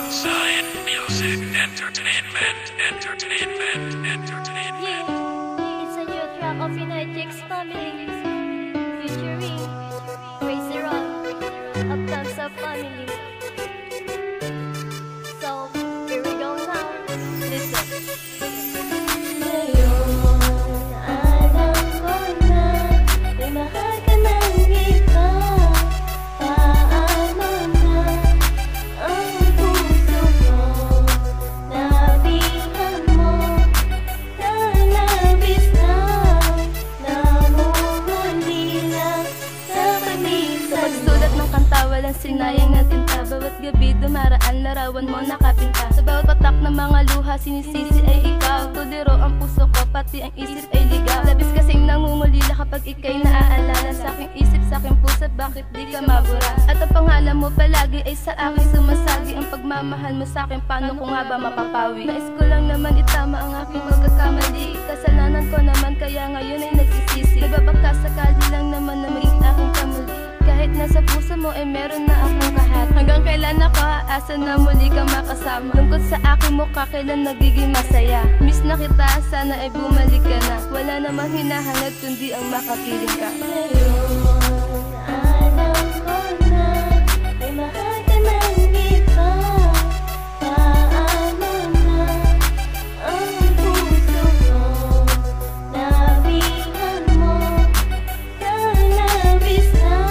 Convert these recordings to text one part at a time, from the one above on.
Zion Music Entertainment. Yeah, it's a new track of United family, featuring Crazy Rock, Uptown Sub Family. So, here we go now. Listen. Walang sinayang na tinta. Bawat gabi dumaraan, larawan mo nakapinta. Sa bawat patak ng mga luha, sinisisi ay ikaw. Tuliro ang puso ko, pati ang isip ay ligaw. Labis kasing nangungulila kapag ika'y naaalala. Sa aking isip, sa aking puso, bakit di ka mabura? At ang pangalan mo palagi ay sa akin sumasagi. Ang pagmamahal mo sa akin, paano ko nga ba mapapawi? Nais ko lang naman itama ang aking pagkakamali. Kasalanan ko naman, kaya ngayon ay nagsisisi. Nagbabaka sakali lang naman na maging aking kamali. Kahit nasa puso mo ay meron na akong kahat. Hanggang kailan ako aasa na muli kang makasama. Lungkot sa aking mukha, kailan nagiging masaya. Miss na kita, sana ay bumalik ka na. Wala namang hinahanap kundi ang makapiling ka. Ngayon, alam ko na may mahal ka ng iba. Paano na ang puso ko? Nabihan mo na labis na.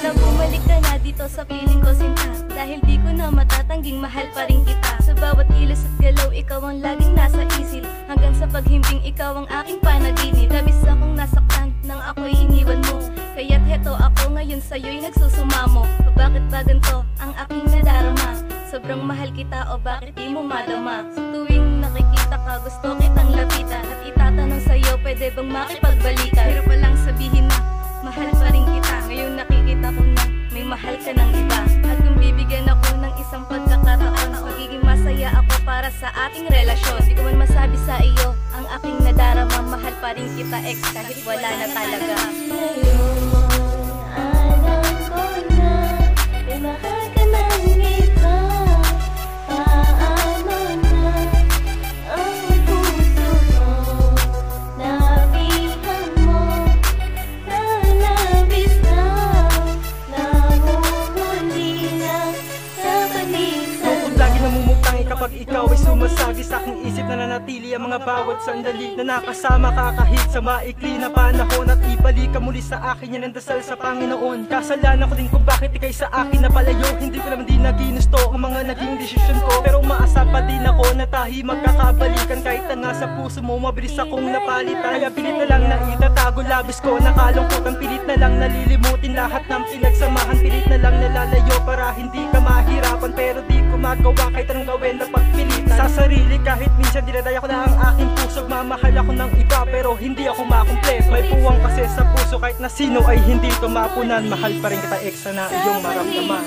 Bumalik ka na dito sa piling ko sinta. Dahil di ko na matatangging mahal pa rin kita. Sa bawat kilos at galaw, ikaw ang laging nasa isip. Hanggang sa paghimbing, ikaw ang aking panaginip. Labis akong nasaktan nang ako'y iniwan mo. Kaya't heto ako ngayon sa'yo'y nagsusumamo. O bakit ba ganito ang aking nadarama? Sobrang mahal kita o bakit di mo madama? Sa tuwing nakikita ka, gusto kitang lapitan. At itatanong sa'yo, pwede bang makipagbalikan? Pero palang sabihin na mahal pa rin kita. Ngayon nakikita ko na may mahal ka ng iba. At kung bibigyan ako ng isang pagkakataon, magiging masaya ako para sa ating relasyon. Di ko man masabi sa iyo ang aking nadarama. Mahal pa rin kita ex kahit wala na talaga. Ngayon, alam ko na may mahal ka ng iba. Paano na ang puso ko? Nabihan mo na labis na. Namumulila sa kanisa. Tungkol lagi namumutang kapag ikaw ay sumasagi sa aking isip. Nananatili ang mga bawat sandali na nakasama ka kahit sa maikli na panahon. At ibalik ka muli sa akin, yan ang dasal sa Panginoon. Kasalanan ko din kung bakit ikay sa akin napalayo. Hindi ko naman din naginusto ang mga naging desisyon ko. Pero umaasa pa din ako na tahi magkakabalikan. Kahit na nga sa puso mo mabilis akong napalitan. Kaya pilit na lang na itatago labis ko. Nakalungkotan, pilit na lang nalilimutin lahat ng pinagsamahan. Pilit na lang nalalayo para hindi ka mahirapan. Pero di ko magawa kahit anong gawin na pagpilitan. Sa sarili kahit minsan dinadaya ko na ang aking puso. Mamahal ako ng iba pero hindi ako makumpleto. May puwang kasi sa puso kahit na sino ay hindi ito mapunan. Mahal pa rin kita ex na iyong maramdaman.